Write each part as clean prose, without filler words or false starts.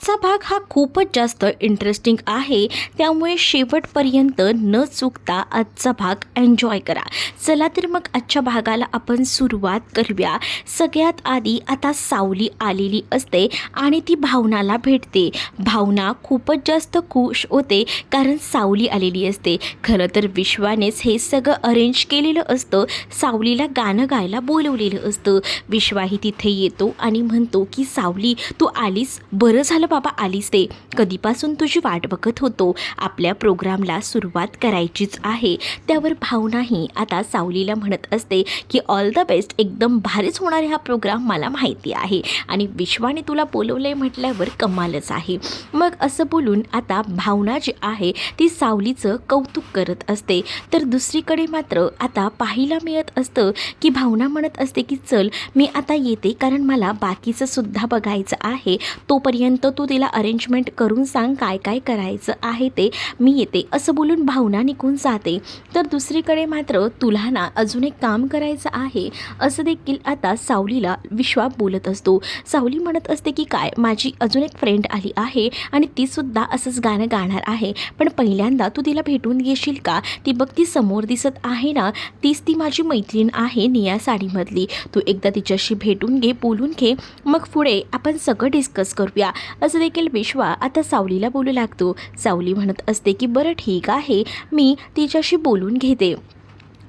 चा भाग हा खूपच जास्त इंटरेस्टिंग आहे, त्यामुळे शेवटपर्यंत न चुकता आजचा भाग एन्जॉय करा. चला तर मग आजच्या भागाला आपण सुरुवात करूया. सगळ्यात आधी आता सावली आलेली असते आणि ती भावनाला भेटते. भावना खूपच जास्त खुश होते कारण सावली आलेली असते. खरं तर विश्वानेच हे सगळं अरेंज केलेलं असतं. सावलीला गाणं गायला बोलवलेलं असतं. विश्वाही तिथे येतो आणि म्हणतो की सावली तू आलीस, बरं झालं बाबा आलीस. ते कधीपासून तुझी वाट बघत होतो. आपल्या प्रोग्रामला सुरुवात करायचीच आहे. त्यावर भावनाही आता सावलीला म्हणत असते की ऑल द बेस्ट, एकदम भारीच होणार आहे हा प्रोग्राम, मला माहिती आहे आणि विश्वाने तुला बोलवलंय म्हटल्यावर कमालच आहे. मग असं बोलून आता भावना जी आहे ती सावलीचं कौतुक करत असते. तर दुसरीकडे मात्र आता पाहायला मिळत असतं की भावना म्हणत असते की चल मी आता येते, कारण मला बाकीचं सुद्धा बघायचं आहे. तोपर्यंत तू तिला अरेंजमेंट करून सांग काय काय करायचं आहे ते, मी येते, असं बोलून भावना निघून जाते. तर दुसरीकडे मात्र तुला ना अजून एक काम करायचं आहे असं देखील आता सावलीला विश्वा बोलत असतो. सावली म्हणत असते की काय, माझी अजून एक फ्रेंड आली आहे आणि तीसुद्धा असंच गाणं गाणार आहे, पण पहिल्यांदा तू तिला भेटून घेशील का? ती बघ ती समोर दिसत आहे ना, तीच ती माझी मैत्रीण आहे निळ्या साडीमधली. तू एकदा तिच्याशी भेटून घे, बोलून घे, मग पुढे आपण सगळं डिस्कस करूया, असं देखील विश्वा आता सावलीला बोलू लागतो. सावली म्हणत असते की बरं ठीक आहे, मी तिच्याशी बोलून घेते.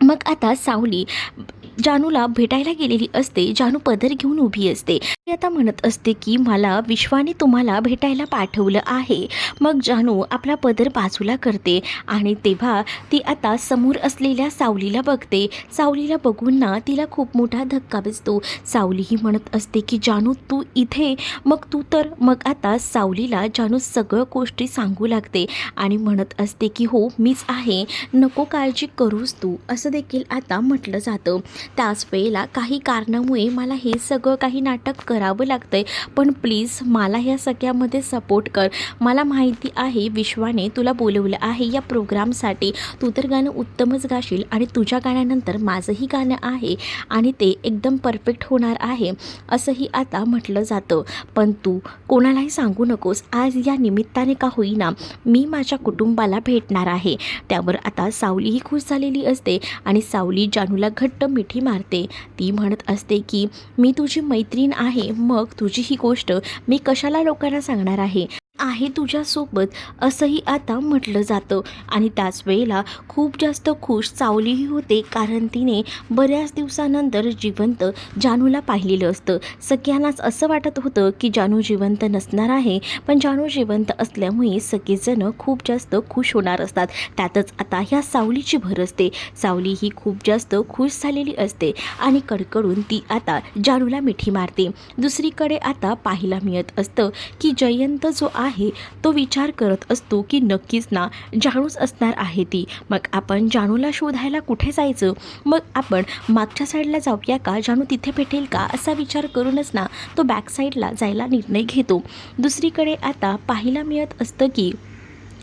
मग आता सावली जानूला भेटायला गेलेली असते. जानू पदर घेऊन उभी असते. ती आता म्हणत असते की मला विश्वाने तुम्हाला भेटायला पाठवलं आहे. मग जानू आपला पदर बाजूला करते आणि तेव्हा ती आता समोर असलेल्या सावलीला बघते. सावलीला बघून ना तिला खूप मोठा धक्का बसतो. सावली ही म्हणत असते की जानू तू इथे, मग तू तर मग आता सावलीला जानू सगळं गोष्टी सांगू लागते आणि म्हणत असते की हो मीच आहे, नको काळजी करूस तू, असं देखील आता म्हटलं जातं. त्याच वेळेला काही कारणामुळे मला हे सगळं काही नाटक करावं लागतं आहे, पण प्लीज मला ह्या सगळ्यामध्ये सपोर्ट कर. मला माहिती आहे विश्वाने तुला बोलवलं आहे या प्रोग्रामसाठी, तू तर गाणं उत्तमच गाशील आणि तुझ्या गाण्यानंतर माझंही गाणं आहे आणि ते एकदम परफेक्ट होणार आहे, असंही आता म्हटलं जातं. पण तू कोणालाही सांगू नकोस, आज या निमित्ताने का होईना मी माझ्या कुटुंबाला भेटणार आहे. त्यावर आता सावलीही खुश झालेली असते आणि सावली जानूला घट्ट मिठी मारते. ती म्हणत असते की मी तुझी मैत्रीण आहे, मग तुझी ही गोष्ट मी कशाला लोकांना सांगणार आहे तुझ्यासोबत, असंही आता म्हटलं जातं. आणि त्याच वेळेला खूप जास्त खुश सावलीही होते, कारण तिने बऱ्याच दिवसानंतर जिवंत जानूला पाहिलेलं असतं. सगळ्यांनाच असं वाटत होतं की जानू जिवंत नसणार आहे, पण जानू जिवंत असल्यामुळे सगळेजण खूप जास्त खुश होणार असतात. त्यातच आता ह्या सावलीची भर असते. सावली ही खूप जास्त खुश झालेली असते आणि कडकडून ती आता जानूला मिठी मारते. दुसरीकडे आता पाहायला मिळत असतं की जयंत जो आहे तो विचार करत असतो की नक्कीच ना जानूच असणार आहे ती. मग आपण जानूला शोधायला कुठे जायचं, मग आपण मागच्या साईडला जाऊया का, जानू तिथे भेटेल का, असा विचार करूनच ना तो बॅक साईडला जायला निर्णय घेतो. दुसरीकडे आता पाहायला मिळत असतं की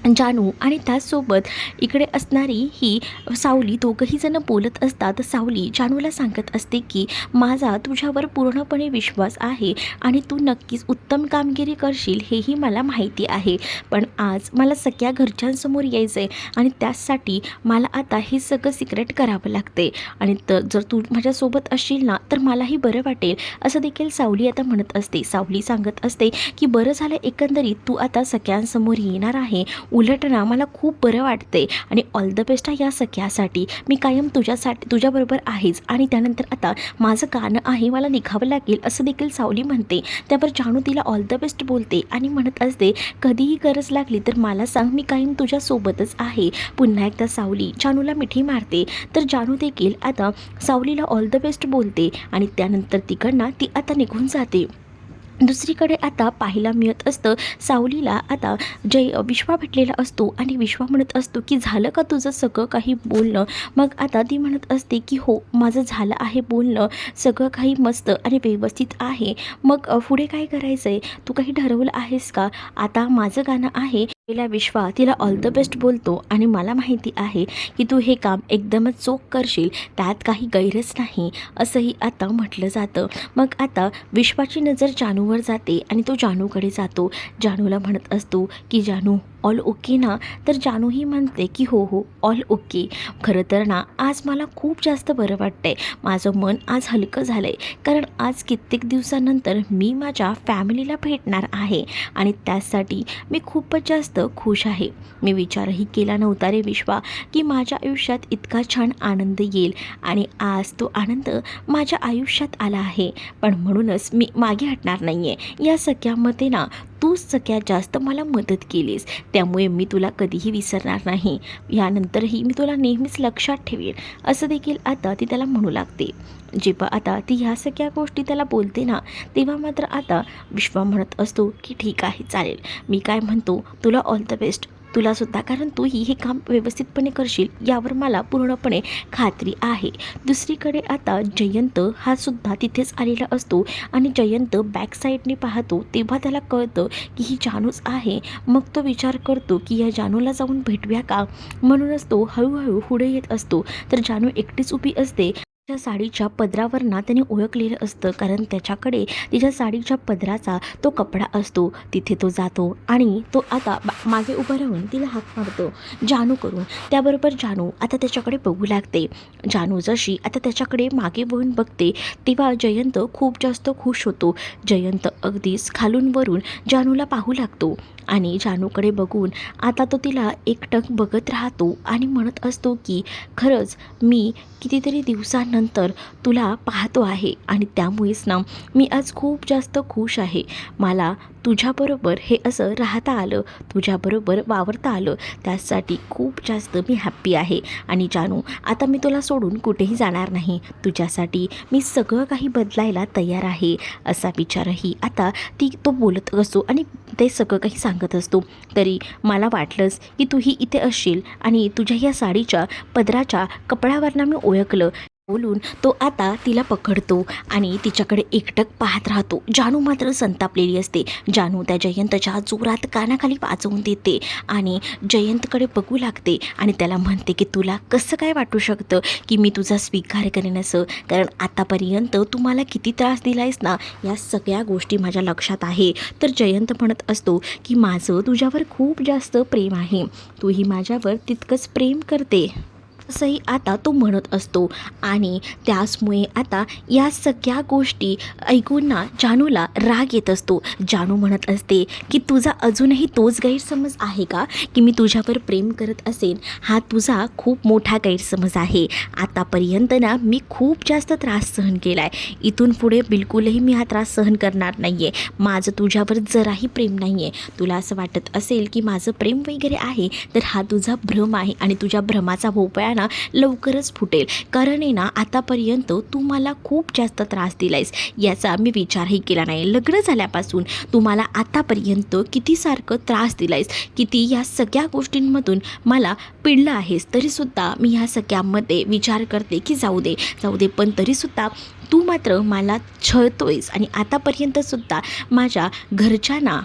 जानू आणि त्याचसोबत इकडे असणारी ही सावली दोघंही जण बोलत असतात. सावली जानूला सांगत असते की माझा तुझ्यावर पूर्णपणे विश्वास आहे आणि तू नक्कीच उत्तम कामगिरी करशील हेही मला माहिती आहे, पण आज मला सगळ्या घरच्यांसमोर यायचं आहे आणि त्यासाठी मला आता हे सगळं सिक्रेट करावं लागते आणि जर तू माझ्यासोबत असशील ना तर मलाही बरं वाटेल, असं देखील सावली आता म्हणत असते. सावली सांगत असते की बरं झालं एकंदरीत तू आता सगळ्यांसमोर येणार आहे, उलट ना मला खूप बरं वाटते आणि ऑल द बेस्ट या सगळ्यासाठी, मी कायम तुझ्याबरोबर आहेच आणि त्यानंतर आता माझं गाणं आहे, मला निघावं लागेल, असं देखील सावली म्हणते. त्यावर जानू तिला ऑल द बेस्ट बोलते आणि म्हणत असते कधीही गरज लागली तर मला सांग, मी कायम तुझ्यासोबतच आहे. पुन्हा एकदा सावली जानूला मिठी मारते. तर जानू देखील आता सावलीला ऑल द बेस्ट बोलते आणि त्यानंतर तिकडनं ती आता निघून जाते. दुसरीकडे आता पाहायला मिळत असतं सावलीला आता विश्वा भेटलेला असतो आणि विश्वा म्हणत असतो की झालं का तुझं सगळं काही बोलणं. मग आता ती म्हणत असते की हो माझं झालं आहे बोलणं, सगळं काही मस्त आणि व्यवस्थित आहे, मग पुढे काय करायचं आहे, तू काही ठरवलं आहेस का? आता माझं गाणं आहे पहिला विश्वा तिला ऑल द बेस्ट बोलतो आणि मला माहिती आहे की तू हे काम एकदमच चोख करशील, त्यात काही गैरच नाही असंही आता म्हटलं जातं. मग आता विश्वाची नजर जानूवर जाते आणि तो जानूकडे जातो. जानूला म्हणत असतो की जानू ऑल ओके ना? तर जानूही म्हणते की हो हो ऑल ओके. खरं तर ना आज मला खूप जास्त बरं वाटतंय, माझं मन आज हलकं झालं आहे, कारण आज कित्येक दिवसानंतर मी माझ्या फॅमिलीला भेटणार आहे आणि त्यासाठी मी खूपच जास्त खुश आहे. मी विचारही केला नव्हता रे विश्वा की माझ्या आयुष्यात इतका छान आनंद येईल आणि आज तो आनंद माझ्या आयुष्यात आला आहे. पण म्हणूनच मी मागे हटणार नाही आहे. या सगळ्यामध्ये ना तूच सगळ्यात जास्त मला मदत केलीस, त्यामुळे मी तुला कधीही विसरणार नाही. यानंतरही मी तुला नेहमीच लक्षात ठेवेन असं देखील आता ती त्याला म्हणू लागते. जेव्हा आता ती ह्या सगळ्या गोष्टी त्याला बोलते ना, तेव्हा मात्र आता विश्वा म्हणत असतो की ठीक आहे चालेल, मी काय म्हणतो तुला ऑल द बेस्ट तुलासुद्धा, कारण तूही हे काम व्यवस्थितपणे करशील यावर मला पूर्णपणे खात्री आहे. दुसरीकडे आता जयंत हा सुद्धा तिथेच आलेला असतो आणि जयंत बॅक साईडने पाहतो तेव्हा त्याला कळतं की ही जानूच आहे. मग तो विचार करतो की या जानूला जाऊन भेटूया का, म्हणूनच तो हळूहळू पुढे येत असतो. तर जानू एकटीच उभी असते. त्या साडीच्या पदरावरनं त्याने ओळखलेलं असतं, कारण त्याच्याकडे तिच्या साडीच्या पदराचा तो कपडा असतो. तिथे तो जातो आणि तो आता मागे उभं राहून तिला हाक मारतो जानू करून. त्याबरोबर जानू आता त्याच्याकडे बघू लागते. जानू जशी आता त्याच्याकडे मागे वळून बघते तेव्हा जयंत खूप जास्त खुश होतो. जयंत अगदीच खालून वरून जानूला पाहू लागतो आणि जानूकडे बघून आता तो तिला एकटक बघत राहतो आणि म्हणत असतो की खरंच मी कितीतरी दिवसानंतर तुला पाहतो आहे आणि त्यामुळेच ना मी आज खूप जास्त खुश आहे. मला तुझ्याबरोबर हे असं राहता आलं, तुझ्याबरोबर वावरता आलं, त्यासाठी खूप जास्त मी हॅप्पी आहे. आणि जानू आता मी तुला सोडून कुठेही जाणार नाही, तुझ्यासाठी मी सगळं काही बदलायला तयार आहे असा विचारही आता तो बोलत असतो आणि ते सगळं काही सांगत असतो. तरी मला वाटलंच की तूही इथे असशील आणि तुझ्या या साडीच्या पदराच्या कपड्यावरनं मी ओळखलं बोलून तो आता तिला पकडतो आणि तिच्याकडे एकटक पाहत राहतो. जानू मात्र संतापलेली असते. जानू त्या जयंतच्या जोरात कानाखाली वाजवून देते आणि जयंतकडे बघू लागते आणि त्याला म्हणते की तुला कसं काय वाटू शकतं की मी तुझा स्वीकार करेन असं, कारण आतापर्यंत तू मला किती त्रास दिलायस ना, या सगळ्या गोष्टी माझ्या लक्षात आहे. तर जयंत म्हणत असतो की माझं तुझ्यावर खूप जास्त प्रेम आहे, तूही माझ्यावर तितकंच प्रेम करते असंही आता तो म्हणत असतो. आणि त्याचमुळे आता या सगळ्या गोष्टी ऐकून ना जानूला राग येत असतो. जानू म्हणत असते की तुझा अजूनही तोच गैरसमज आहे का की मी तुझ्यावर प्रेम करत असेन? हा तुझा खूप मोठा गैरसमज आहे. आतापर्यंत ना मी खूप जास्त त्रास सहन केला आहे, इथून पुढे बिलकुलही मी हा त्रास सहन करणार नाही आहे. माझं तुझ्यावर जराही प्रेम नाही आहे. तुला असं वाटत असेल की माझं प्रेम वगैरे आहे तर हा तुझा भ्रम आहे आणि तुझ्या भ्रमाचा भोपळा लवकरच फुटेल, कारण आहे ना आतापर्यंत तू मला खूप जास्त त्रास दिलायस, याचा मी विचारही केला नाही. लग्न झाल्यापासून तू मला आतापर्यंत किती सारखं त्रास दिलायस, किती या सगळ्या गोष्टींमधून मला पिडलं आहेस, तरीसुद्धा मी ह्या सगळ्यामध्ये विचार करते की जाऊ दे, पण तरीसुद्धा तू मात्र मला छळतोयस आणि आतापर्यंतसुद्धा माझ्या घरच्यांना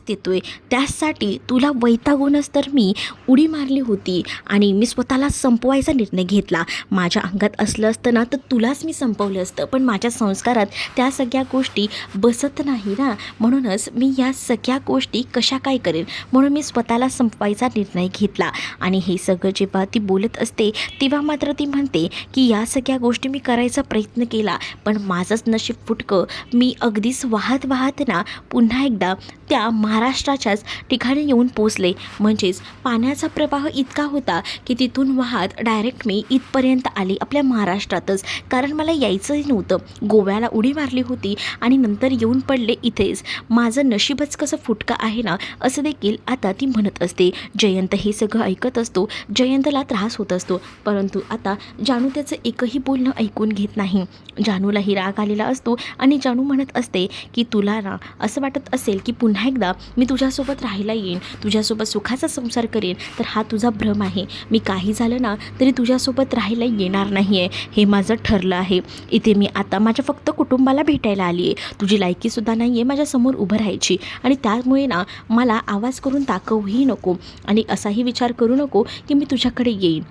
देतोय. त्यासाठी तुला वैतागूनच तर मी उडी मारली होती आणि मी स्वतःला संपवायचा निर्णय घेतला. माझ्या अंगात असलं असतं ना तर तुलाच मी संपवलं असतं, पण माझ्या संस्कारात त्या सगळ्या गोष्टी बसत नाही ना, म्हणूनच मी या सगळ्या गोष्टी कशा काय करेन, म्हणून मी स्वतःला संपवायचा निर्णय घेतला. आणि हे सगळं जेव्हा ती बोलत असते तेव्हा मात्र ती म्हणते की या सगळ्या गोष्टी मी करायचा प्रयत्न केला, पण माझंच नशीब फुटकं. मी अगदीच वाहत ना पुन्हा एकदा त्या महाराष्ट्राच्याच ठिकाणी येऊन पोचले. म्हणजेच पाण्याचा प्रवाह इतका होता की तिथून वाहत डायरेक्ट मी इथपर्यंत आली आपल्या महाराष्ट्रातच, कारण मला यायचंही नव्हतं. गोव्याला उडी मारली होती आणि नंतर येऊन पडले इथेच. माझं नशीबच कसं फुटका आहे ना, असं देखील आता ती म्हणत असते. जयंत हे सगळं ऐकत असतो. जयंतला त्रास होत असतो, परंतु आता जानू त्याचं एकही बोलणं ऐकून घेत नाही. जानूलाही राग आलेला असतो आणि जानू म्हणत असते की तुला ना असं वाटत असेल की पुन्हा पुन्हा एकदा मी तुझ्यासोबत राहायला येईन, तुझ्यासोबत सुखाचा संसार करेन, तर हा तुझा भ्रम आहे. मी काही झालं ना तरी तुझ्यासोबत राहायला येणार नाही आहे, हे माझं ठरलं आहे. इथे मी आता माझ्या फक्त कुटुंबाला भेटायला आली आहे. तुझी लायकीसुद्धा नाही आहे माझ्यासमोर उभं राहायची, आणि त्यामुळे ना मला आवाज करून दाखवूही नको आणि असाही विचार करू नको की मी तुझ्याकडे येईन.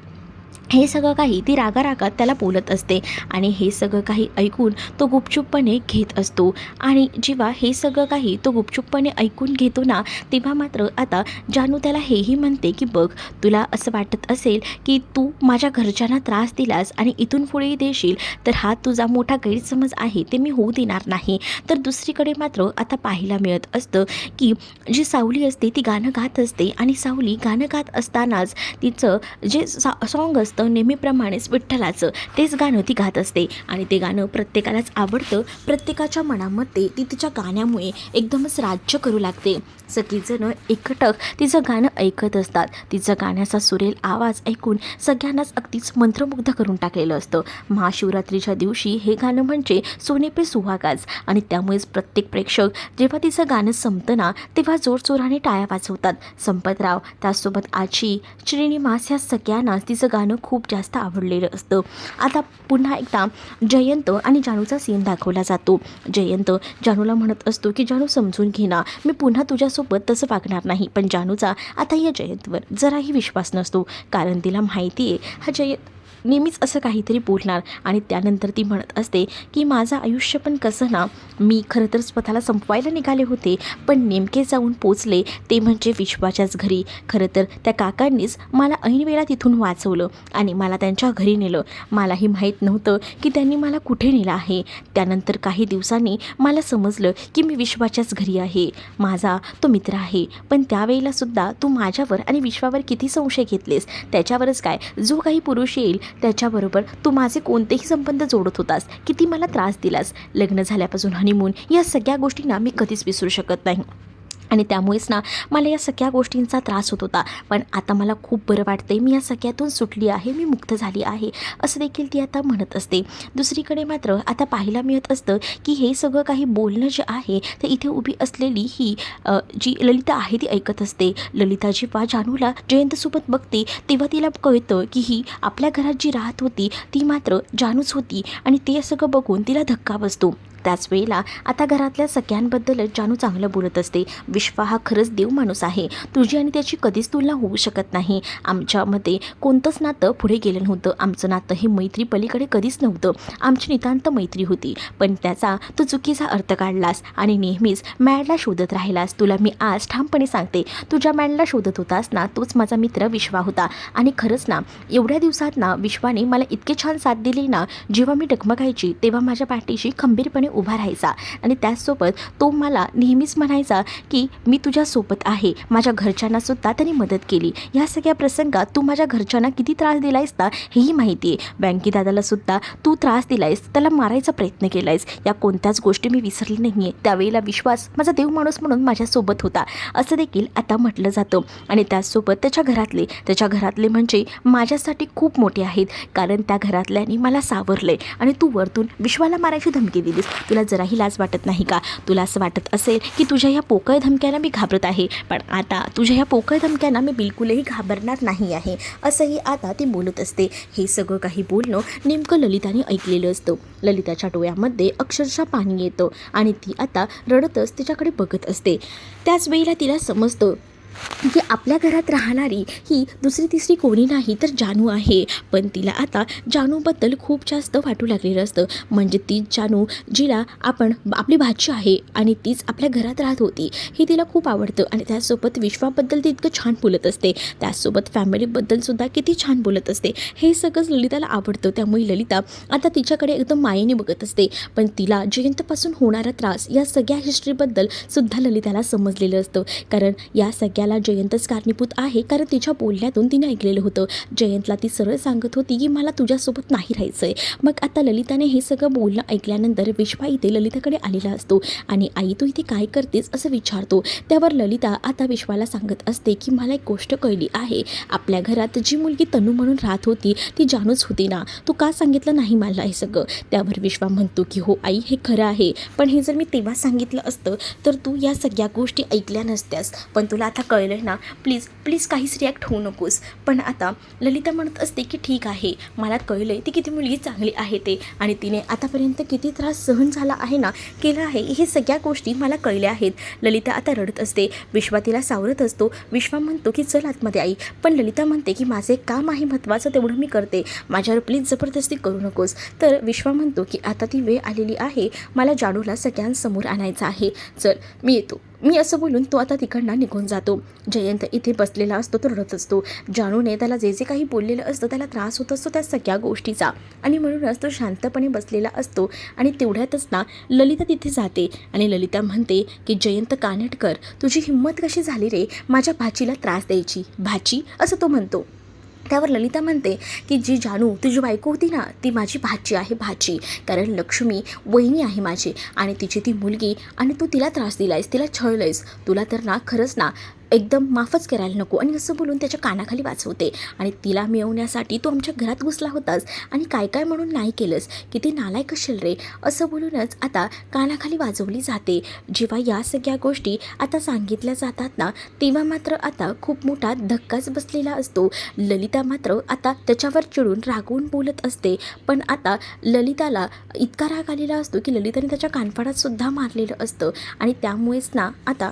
हे सगळं काही ती रागारागात त्याला बोलत असते आणि हे सगळं काही ऐकून तो गुपचूपपणे घेत असतो. आणि जेव्हा हे सगळं काही तो गुपचूपपणे ऐकून घेतो ना, तेव्हा मात्र आता जानू त्याला हेही म्हणते की बघ, तुला असं वाटत असेल की तू माझ्या घरच्यांना त्रास दिलास आणि इथून पुढेही देशील, तर हा तुझा मोठा गैरसमज आहे, ते मी होऊ देणार नाही. तर दुसरीकडे मात्र आता पाहायला मिळत असतं की जी सावली असते ती गाणं गात असते, आणि सावली गाणं गात असतानाच तिचं जे सॉन्ग असतं नेहमीप्रमाणेच विठ्ठलाचं तेच गाणं ती गात असते, आणि ते गाणं प्रत्येकालाच आवडतं. प्रत्येकाच्या मनामध्ये ती तिच्या गाण्यामुळे एकदमच राज्य करू लागते. सगळीजणं एकटक तिचं गाणं ऐकत असतात. तिचं गाण्याचा सुरेल आवाज ऐकून सगळ्यांनाच अगदीच मंत्रमुग्ध करून टाकलेलं असतं. महाशिवरात्रीच्या दिवशी हे गाणं म्हणजे सोने पे सुहागाच, आणि त्यामुळेच प्रत्येक प्रेक्षक जेव्हा तिचं गाणं संपतं ना, तेव्हा जोरजोराने टाळ्या वाजवतात. संपतराव, त्यासोबत आजी, श्रीनिवास, ह्या सगळ्यांनाच तिचं गाणं खूप जास्त आवडलेलं असतं. आता पुन्हा एकदा जयंत आणि जानूचा सीन दाखवला जातो. जयंत जानूला म्हणत असतो की जानू, समजून घे ना, मी पुन्हा तुझ्यासोबत तसं वागणार नाही. पण जानूचा आता या जयंतवर जराही विश्वास नसतो, कारण तिला माहिती आहे हा जयंत नेहमीच असं काहीतरी बोलणार. आणि त्यानंतर ती म्हणत असते की माझं आयुष्य पण कसं ना, मी खरं तर स्वतःला संपवायला निघाले होते, पण नेमके जाऊन पोचले ते म्हणजे विश्वाच्याच घरी. खरं तर त्या काकांनीच मला ऐन वेळा तिथून वाचवलं आणि मला त्यांच्या घरी नेलं. मलाही माहीत नव्हतं की त्यांनी मला कुठे नेलं आहे. त्यानंतर काही दिवसांनी मला समजलं की मी विश्वाच्याच घरी आहे. माझा तो मित्र आहे, पण त्यावेळेलासुद्धा तू माझ्यावर आणि विश्वावर किती संशय घेतलेस. त्याच्यावरच काय, जो काही पुरुष येईल त्याच्याबरोबर तू माझे कोणतेही संबंध जोडत होतास, किती मला त्रास दिलास. लग्न झाल्यापासून हनीमून, या सगळ्या गोष्टींना मी कधीच विसरू शकत नाही, आणि त्यामुळेच ना मला या सगळ्या गोष्टींचा त्रास होत होता. पण आता मला खूप बरं वाटतं आहे, मी या सगळ्यातून सुटली आहे, मी मुक्त झाली आहे, असं देखील ती आता म्हणत असते. दुसरीकडे मात्र आता पाहायला मिळत असतं की हे सगळं काही बोलणं जे आहे ते इथे उभी असलेली ही जी ललिता आहे ती ऐकत असते. ललिता जेव्हा जानूला जयंतसोबत बघते तेव्हा तिला कळतं की ही आपल्या घरात जी राहत होती ती मात्र जानूच होती, आणि ते सगळं बघून तिला धक्का बसतो. त्याच वेळेला आता घरातल्या सगळ्यांबद्दलच जानू चांगलं बोलत असते. विश्वा हा खरंच देव माणूस आहे, तुझी आणि त्याची कधीच तुलना होऊ शकत नाही. आमच्यामध्ये कोणतंच नातं पुढे गेलं नव्हतं, आमचं नातं हे मैत्री पलीकडे कधीच नव्हतं, आमची नितांत मैत्री होती. पण त्याचा तू चुकीचा अर्थ काढलास आणि नेहमीच मॅडला शोधत राहिलास. तुला मी आज ठामपणे सांगते, तुझ्या मॅडला शोधत होतास ना, तोच माझा मित्र विश्वा होता. आणि खरंच ना, एवढ्या दिवसात ना विश्वाने मला इतकी छान साथ दिली ना, जेव्हा मी डगमगायची तेव्हा माझ्या पाठीशी खंबीरपणे उभा राहायचा, आणि त्याचसोबत तो मला नेहमीच म्हणायचा की मी तुझ्यासोबत आहे. माझ्या घरच्यांनासुद्धा त्यांनी मदत केली. या सगळ्या प्रसंगात तू माझ्या घरच्यांना किती त्रास दिलायस ना, हेही माहिती आहे. बँकी दादालासुद्धा तू त्रास दिलायस, त्याला मारायचा प्रयत्न केलायस. या कोणत्याच गोष्टी मी विसरली नाही आहे. त्यावेळेला विश्वास माझा देव माणूस म्हणून माझ्यासोबत होता, असं देखील आता म्हटलं जातं. आणि त्याचसोबत त्याच्या घरातले म्हणजे माझ्यासाठी खूप मोठे आहेत, कारण त्या घरातल्यांनी मला सावरले, आणि तू वरतून विश्वाला मारायची धमकी दिलीस. तुला जराही लाज वाटत नाही का? तुला असं वाटत असेल की तुझ्या ह्या पोकळ धमक्यांना मी घाबरत आहे, पण आता तुझ्या ह्या पोकळ धमक्यांना मी बिलकुलही घाबरणार नाही आहे, असंही आता ती बोलत असते. हे सगळं काही बोलणं नेमकं ललिताने ऐकलेलं असतं. ललिताच्या डोळ्यामध्ये अक्षरशः पाणी येतं, आणि ती आता रडतच तिच्याकडे बघत असते. त्याच वेळेला तिला समजतं की आपल्या घरात राहणारी ही दुसरी तिसरी कोणी नाही तर जानू आहे. पण तिला आता जानूबद्दल खूप जास्त वाटू लागलेलं असतं. म्हणजे तीच जानू जिला आपली भाची आहे आणि तीच आपल्या घरात राहत होती, हे तिला खूप आवडतं. आणि त्यासोबत विश्वाबद्दल ती इतकं छान बोलत असते, त्याचसोबत फॅमिलीबद्दलसुद्धा किती छान बोलत असते. हे सगळंच ललिताला आवडतं. त्यामुळे ललिता आता तिच्याकडे एकदम मायेने बघत असते. पण तिला जयंतपासून होणारा त्रास या सगळ्या हिस्ट्रीबद्दल सुद्धा ललिताला समजलेलं असतं, कारण या सगळ्याला याला जयंतच कारणीभूत आहे, कारण तिच्या बोलण्यातून तिने ऐकलेलं होतं. जयंतला ती सरळ सांगत होती की मला तुझ्यासोबत नाही राहायचं आहे. मग आता ललिताने हे सगळं बोलणं ऐकल्यानंतर विश्वा इथे ललिताकडे आलेला असतो आणि आई तू इथे काय करतेस असं विचारतो. त्यावर ललिता आता विश्वाला सांगत असते की मला एक गोष्ट कळली आहे, आपल्या घरात जी मुलगी तनू म्हणून राहत होती ती जानूच होती ना, तू का सांगितलं नाही मला हे सगळं. त्यावर विश्वा म्हणतो की हो आई हे खरं आहे, पण हे जर मी तेव्हा सांगितलं असतं तर तू या सगळ्या गोष्टी ऐकल्या नसत्यास. पण तुला आता कळलं ना, प्लीज प्लीज काहीच रिॲक्ट होऊ नकोस. पण आता ललिता म्हणत असते की ठीक आहे, मला कळलं ती किती मुलगी चांगली आहे ते, आणि तिने आतापर्यंत किती त्रास सहन झाला आहे ना, केला आहे, हे सगळ्या गोष्टी मला कळल्या आहेत. ललिता आता रडत असते. विश्वा तिला सावरत असतो. विश्वा म्हणतो की चल आतमध्ये आई, पण ललिता म्हणते की माझे काम आहे महत्त्वाचं, तेवढं मी करते, माझ्यावर प्लीज जबरदस्ती करू नकोस. तर विश्वा म्हणतो की आता ती वेळ आलेली आहे, मला जानूला सगळ्यांसमोर आणायचं आहे, चल मी येतो. मी असं बोलून तो आता तिकडनं निघून जातो. जयंत इथे बसलेला असतो, तो रडत असतो. जानूने त्याला जे जे काही बोललेलं असतं त्याला त्रास होत असतो त्या सगळ्या गोष्टीचा, आणि म्हणूनच तो शांतपणे बसलेला असतो. आणि तेवढ्यातच ना ललिता तिथे जाते आणि ललिता म्हणते की जयंत कानेटकर, तुझी हिंमत कशी झाली रे माझ्या भाचीला त्रास द्यायची, भाची असं तो म्हणतो. त्यावर ललिता म्हणते की जी जानू तुझी बायको होती ना ती माझी भाची आहे, भाची, कारण लक्ष्मी वहिनी आहे माझी आणि तिची ती मुलगी, आणि तू तिला त्रास दिलायस, तिला छळलंयस, तुला तर ना खरंच ना एकदम माफच करायला नको. आणि असं बोलून त्याच्या कानाखाली वाचवते. आणि तिला मिळवण्यासाठी तू आमच्या घरात घुसला होतास आणि काय काय म्हणून नाही केलंस, किती नालायक असेल रे, असं बोलूनच आता कानाखाली वाजवली जाते. जेव्हा या सगळ्या गोष्टी आता सांगितल्या जातात ना, तेव्हा मात्र आता खूप मोठा धक्काच बसलेला असतो. ललिता मात्र आता त्याच्यावर चिडून रागवून बोलत असते, पण आता ललिताला इतका राग आलेला असतो की ललिताने त्याच्या कानफाडात सुद्धा मारलेलं असतं, आणि त्यामुळेच ना आता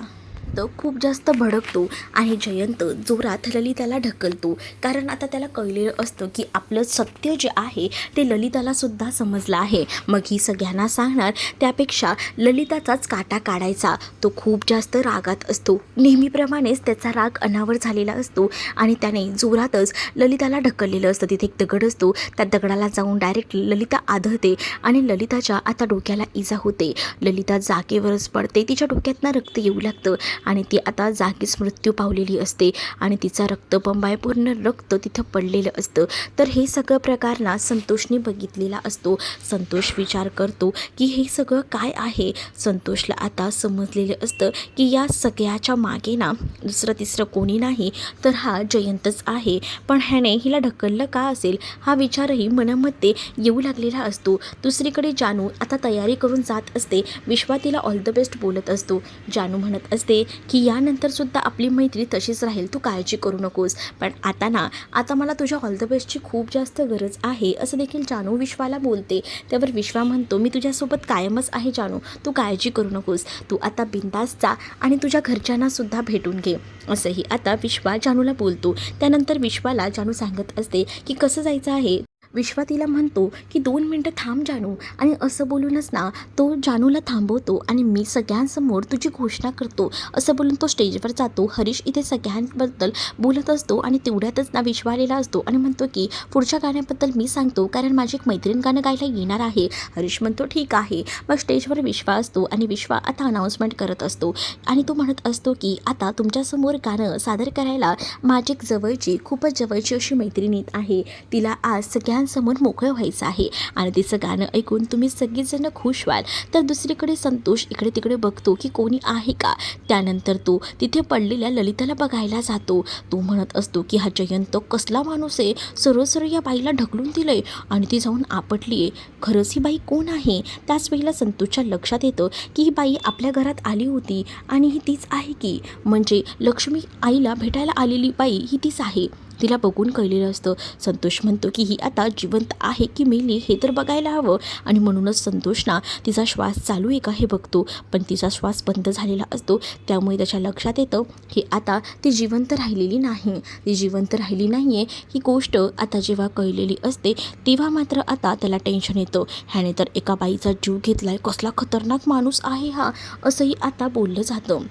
तो खूप जास्त भडकतो आणि जयंत जोरात ललिताला ढकलतो, कारण आता त्याला कळलेलं असतं की आपलं सत्य जे आहे ते ललिताला सुद्धा समजलं आहे. मग ही सगळ्यांना सांगणार त्यापेक्षा ललिताचाच काटा काढायचा. तो खूप जास्त रागात असतो, नेहमीप्रमाणेच त्याचा राग अनावर झालेला असतो आणि त्याने जोरातच ललिताला ढकललेलं असतं. तिथे एक दगड असतो, त्या दगडाला जाऊन डायरेक्ट ललिता आदळते आणि ललिताच्या आता डोक्याला इजा होते. ललिता जागेवरच पडते, तिच्या डोक्यातनं रक्त येऊ लागतं आणि ती आता जागीच मृत्यू पावलेली असते आणि तिचा रक्तबंबाळ पूर्ण रक्त तिथं पडलेलं असतं. तर हे सगळं प्रकार ना संतोषने बघितलेला असतो. संतोष विचार करतो की हे सगळं काय आहे. संतोषला आता समजलेलं असतं की या सगळ्याच्या मागे ना दुसरं तिसरं कोणी नाही तर हा जयंतच आहे. पण ह्याने हिला ढकललं का असेल हा विचारही मनामध्ये येऊ लागलेला असतो. दुसरीकडे जानू आता तयारी करून जात असते. विश्वा तिला ऑल द बेस्ट बोलत असतो. जानू म्हणत असते की यानंतरसुद्धा आपली मैत्री तशीच राहील, तू काळजी करू नकोस, पण आता मला तुझ्या ऑल द बेस्टची खूप जास्त गरज आहे, असं देखील जानू विश्वाला बोलते. त्यावर विश्वा म्हणतो मी तुझ्यासोबत कायमच आहे जानू, तू काळजी करू नकोस, तू आता बिंदास जा आणि तुझ्या घरच्यांनासुद्धा भेटून घे, असंही आता विश्वा जानूला बोलतो. त्यानंतर विश्वाला जानू सांगत असते की कसं जायचं आहे. विश्वा तिला म्हणतो की 2 मिनटं थांब जानू, आणि असं बोलूनच ना तो जानूला थांबवतो आणि मी सगळ्यांसमोर तुझी घोषणा करतो असं बोलून तो स्टेजवर जातो. हरीश इथे सगळ्यांबद्दल बोलत असतो आणि तेवढ्यातच ना विश्वा आलेला असतो आणि म्हणतो की पुढच्या गाण्याबद्दल मी सांगतो, कारण माझी एक मैत्रीण गाणं गायला येणार आहे. हरीश म्हणतो ठीक आहे. मग स्टेजवर विश्वा असतो आणि विश्वा आता अनाऊन्समेंट करत असतो आणि तो म्हणत असतो की आता तुमच्यासमोर गाणं सादर करायला माझी एक जवळची खूपच जवळची अशी मैत्रीण येत आहे. तिला आज सगळ्यांसमोर मोकळं व्हायचं आहे आणि तिचं गाणं ऐकून तुम्ही सगळीजण खुश व्हाल. तर दुसरीकडे संतोष इकडे तिकडे बघतो की कोणी आहे का. त्यानंतर तो तिथे पडलेल्या ललिताला बघायला जातो. तो म्हणत असतो की हा जयंत कसला माणूस आहे, सरळ या बाईला ढकलून दिलंय आणि ती जाऊन आपटली आहे. खरंच ही बाई कोण आहे. त्याच वेळेला संतोषच्या लक्षात येतं की ही बाई आपल्या घरात आली होती आणि ही तीच आहे की, म्हणजे लक्ष्मी आईला भेटायला आलेली बाई ही तीच आहे. तिला बघून कळलेलं असतं. संतोष म्हणतो की ही आता जिवंत आहे की मेली हे तर बघायला हवं, आणि म्हणूनच संतोष ना तिचा श्वास चालू आहे का हे बघतो, पण तिचा श्वास बंद झालेला असतो. त्यामुळे त्याच्या लक्षात येतं की आता ती जिवंत राहिलेली नाही. ती जिवंत राहिली नाही आहे ही गोष्ट आता जेव्हा कळलेली असते तेव्हा मात्र आता त्याला टेन्शन येतं. ह्याने तर एका बाईचा जीव घेतला आहे, कसला खतरनाक माणूस आहे हा, असंही आता बोललं जातं.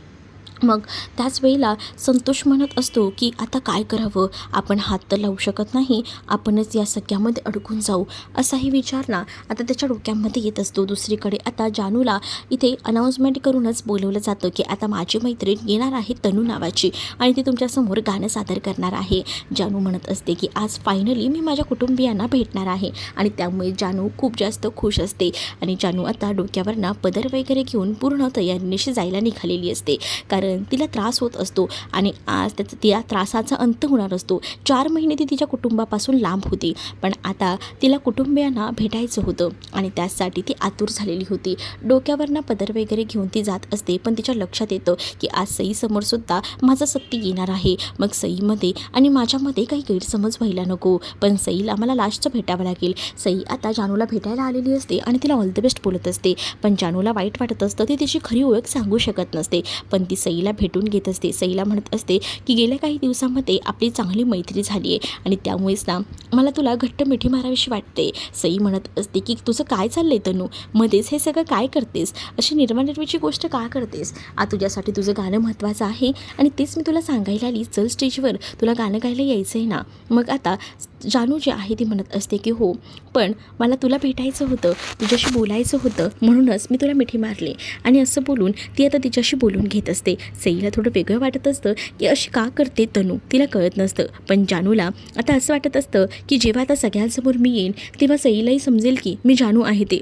मग त्याच वेळेला संतोष म्हणत असतो की आता काय करावं, आपण हात तर लावू शकत नाही, आपणच या सगळ्यामध्ये अडकून जाऊ, असाही विचार ना आता त्याच्या डोक्यामध्ये येत असतो. दुसरीकडे आता जानूला इथे अनाऊन्समेंट करूनच बोलवलं जातं की आता माझी मैत्रीण येणार आहे तनू नावाची आणि ती तुमच्यासमोर गाणं सादर करणार आहे. जानू म्हणत असते की आज फायनली मी माझ्या कुटुंबियांना भेटणार आहे आणि त्यामुळे जानू खूप जास्त खुश असते आणि जानू आता डोक्यावर ना पदर वगैरे घेऊन पूर्ण तयारीनिशी जायला निघालेली असते. कारण तिला त्रास होत असतो आणि आज त्या त्रासाचा अंत होणार असतो. 4 महिने ती तिच्या कुटुंबापासून लांब होती, पण आता तिला कुटुंबियांना भेटायचं होतं आणि त्यासाठी ती आतुर झालेली होती. डोक्यावरनं पदर वगैरे घेऊन ती जात असते, पण तिच्या लक्षात येतं की आज सईसमोरसुद्धा माझं सत्य येणार आहे. मग सईमध्ये आणि माझ्यामध्ये काही गैरसमज व्हायला नको, पण सईला मला लास्टचं भेटावं लागेल. सई आता जानूला भेटायला आलेली असते आणि तिला ऑल द बेस्ट बोलत असते, पण जानूला वाईट वाटत असतं. ती तिची खरी ओळख सांगू शकत नसते, पण ती सईला भेटून घेत असते. सईला म्हणत असते की गेल्या काही दिवसामध्ये आपली चांगली मैत्री झाली आहे आणि त्यामुळेच ना मला तुला घट्ट मिठी मारावीशी वाटते. सई म्हणत असते की तुझं काय चाललं आहे तनू, मध्येच हे सगळं काय करतेस, अशी निर्वानिर्वीची गोष्ट का करतेस. तुझ्यासाठी तुझं गाणं महत्त्वाचं आहे आणि तेच मी तुला सांगायला आली, चल स्टेजवर, तुला गाणं गायला यायचं आहे ना. मग आता जानू जी आहे ती म्हणत असते की हो, पण मला तुला भेटायचं होतं, तुझ्याशी बोलायचं होतं, म्हणूनच मी तुला मिठी मारली. आणि असं बोलून ती आता तिच्याशी बोलून घेत असते. सईला थोडं वेगळं वाटत असतं की अशी का करते तनू, तिला कळत नसतं. पण जानूला आता असं वाटत असतं की जेव्हा आता सगळ्यांसमोर मी येईन तेव्हा सईलाही समजेल की मी जानू आहे ते.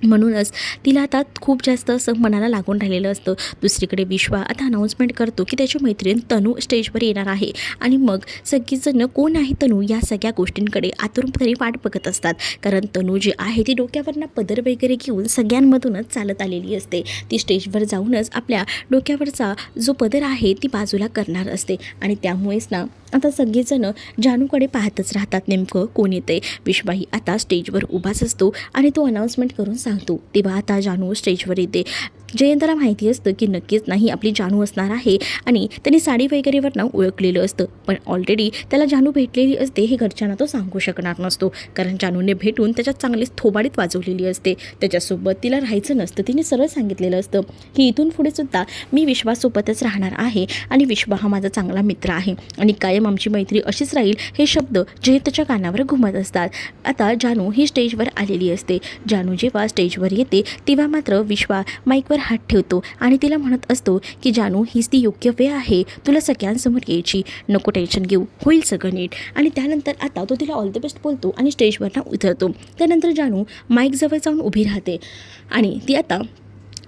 म्हणूनच तिला आता खूप जास्त असं मनाला लागून राहिलेलं असतं. दुसरीकडे विश्वा आता अनाऊन्समेंट करतो की त्याची मैत्रीण तनू स्टेजवर येणार आहे आणि मग सगळीजणं कोण आहे तनू या सगळ्या गोष्टींकडे आतुरपणे वाट बघत असतात. कारण तनू जी आहे ती डोक्यावरनं पदर वगैरे घेऊन सगळ्यांमधूनच चालत आलेली असते. ती स्टेजवर जाऊनच आपल्या डोक्यावरचा जो पदर आहे ती बाजूला करणार असते आणि त्यामुळेच ना आता सगळेजणं जानूकडे पाहतच राहतात नेमकं कोण येते. विश्वाही आता स्टेजवर उभाच असतो आणि तो अनाऊन्समेंट करून सांगतो. तेव्हा आता जानू स्टेजवर येते. जयंतला माहिती असतं की नक्कीच नाही आपली जानू असणार आहे आणि त्यांनी साडी वगैरेवर नाव ओळखलेलं असतं, पण ऑलरेडी त्याला जानू भेटलेली असते हे घरच्यांना तो सांगू शकणार नसतो. कारण जानूने भेटून त्याच्यात चांगलीच थोबाडीत वाजवलेली असते. त्याच्यासोबत तिला राहायचं नसतं. तिने सरळ सांगितलेलं असतं की इथून पुढेसुद्धा मी विश्वासोबतच राहणार आहे आणि विश्वा हा माझा चांगला मित्र आहे आणि कायम आमची मैत्री अशीच राहील, हे शब्द जयंतच्या कानावर घुमत असतात. आता जानू ही स्टेजवर आलेली असते. जानू जेव्हा स्टेजवर येते तेव्हा मात्र विश्वा माईकवर हात ठेवतो आणि तिला म्हणत असतो की जानू हीच ती योग्य वेळ आहे तुला सगळ्यांसमोर यायची, नको टेन्शन घेऊ, होईल सगळं नीट. आणि त्यानंतर आता तो तिला ऑल द बेस्ट बोलतो आणि स्टेजवरनं उतरतो. त्यानंतर जानू माईकजवळ जाऊन उभी राहते आणि ती आता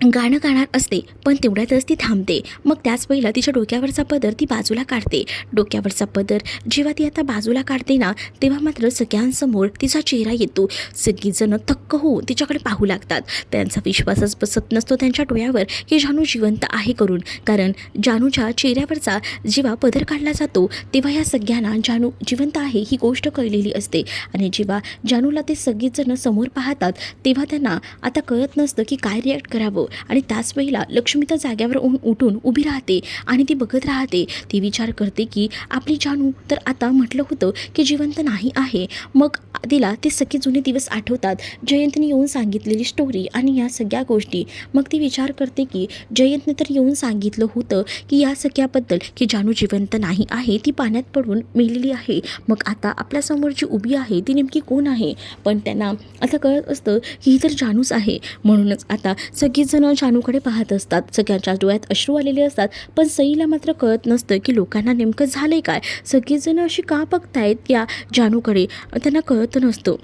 गाणं गाणार असते, पण तेवढ्यातच ती थांबते. मग त्याच वेळेला तिच्या डोक्यावरचा पदर ती बाजूला काढते. डोक्यावरचा पदर जेव्हा ती आता बाजूला काढते ना तेव्हा मात्र सगळ्यांसमोर तिचा चेहरा येतो. सगळीजणं थक्क होऊन तिच्याकडे पाहू लागतात. त्यांचा विश्वासच बसत नसतो त्यांच्या डोळ्यावर की जानू जिवंत आहे करून. कारण जानूच्या चेहऱ्यावरचा जेव्हा पदर काढला जातो तेव्हा या सगळ्यांना जानू जिवंत आहे ही गोष्ट कळलेली असते आणि जेव्हा जानूला ते सगळीजणं समोर पाहतात तेव्हा त्यांना आता कळत नसतं की काय रिॲक्ट करावं. आणि त्याच वेळेला लक्ष्मी त्या जाग्यावर उठून उभी राहते आणि ती बघत राहते. ती विचार करते की आपली जानू तर आता म्हटलं होतं की जिवंत नाही आहे. मग तिला ते सगळे जुने दिवस आठवतात, जयंतने येऊन सांगितलेली स्टोरी आणि या सगळ्या गोष्टी. मग ती विचार करते की जयंतने तर येऊन सांगितलं होतं की या सगळ्याबद्दल की जानू जिवंत नाही आहे, ती पाण्यात पडून मेलेली आहे. मग आता आपल्यासमोर जी उभी आहे ती नेमकी कोण आहे. पण त्यांना आता कळत असतं की ही तर जानूच आहे. म्हणूनच आता सगळीजण जानूकडे पाहत असतात. सगळ्यांच्या डोळ्यात अश्रू आलेले असतात, पण सईला मात्र कळत नसतं की लोकांना नेमकं झालंय काय, सगळेजण अशी का बघतायत या जानूकडे, त्यांना कळत नसतं.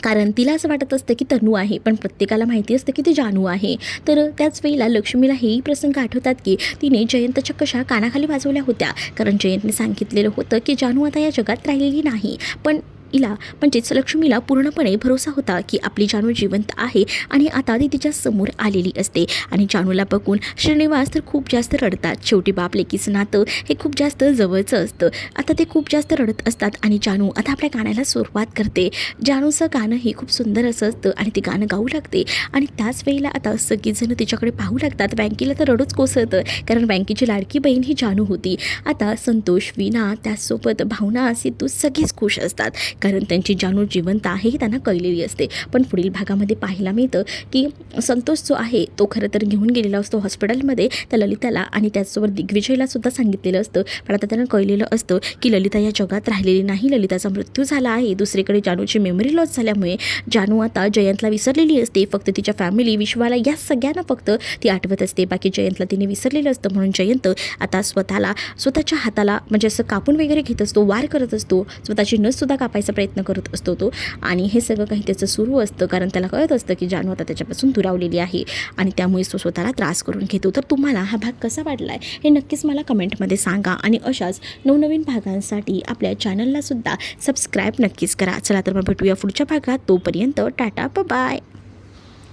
कारण तिला असं वाटत असतं की तनू आहे, पण प्रत्येकाला माहिती असतं की ती जानू आहे. तर त्याच वेळेला लक्ष्मीला हेही प्रसंग आठवतात की तिने जयंतच्या कशा कानाखाली वाजवल्या होत्या. कारण जयंतने सांगितलेलं होतं की जानू आता या जगात राहिलेली नाही. पण म्हणजेच लक्ष्मीला पूर्णपणे भरोसा होता की आपली जानू जिवंत आहे आणि आता ती तिच्या समोर आलेली असते. आणि जानूला बघून श्रीनिवास तर खूप जास्त रडतात. शेवटी बाप लेकीचं नातं हे खूप जास्त जवळचं असतं. आता ते खूप जास्त रडत असतात आणि जानू आता आपल्या गाण्याला सुरुवात करते. जानूचं गाणं हे खूप सुंदर असं असतं आणि ती गाणं गाऊ लागते. आणि त्याच वेळेला आता सगळीजणं तिच्याकडे पाहू लागतात. बँकेला तर रडूच कोसळतं, कारण बँकेची लाडकी बहीण ही जानू होती. आता संतोष, वीणा, त्याचसोबत भावना, सिद्धू सगळेच खुश असतात. कारण त्यांची जानू जिवंत आहे ही त्यांना कळलेली असते. पण पुढील भागामध्ये पाहायला मिळतं की संतोष जो आहे तो खरं तर घेऊन गेलेला असतो हॉस्पिटलमध्ये त्या ललिताला आणि त्याचसोबत दिग्विजयला सुद्धा सांगितलेलं असतं. पण आता त्यांना कळलेलं असतं की ललिता या जगात राहिलेली नाही, ललिताचा मृत्यू झाला आहे. दुसरीकडे जानूची मेमरी लॉस झाल्यामुळे जानू आता जयंतला विसरलेली असते. फक्त तिच्या फॅमिली, विश्वाला, या सगळ्यांना फक्त ती आठवत असते. बाकी जयंतला तिने विसरलेलं असतं. म्हणून जयंत आता स्वतःच्या हाताला म्हणजे असं कापून वगैरे घेत असतो, वार करत असतो, स्वतःची नससुद्धा कापायचा प्रयत्न करत असतो तो. आणि हे सगळं काही त्याचं सुरू असतं कारण त्याला कळत असतं की जानू आता त्याच्यापासून दुरावलेली आहे आणि त्यामुळे तो स्वतःला त्रास करून घेतो. तर तुम्हाला हा भाग कसा वाटला आहे हे नक्कीच मला कमेंटमध्ये सांगा आणि अशाच नवनवीन भागांसाठी आपल्या चॅनलला सुद्धा सबस्क्राईब नक्कीच करा. चला तर मग भेटूया पुढच्या भागात. तोपर्यंत टाटा, बाय.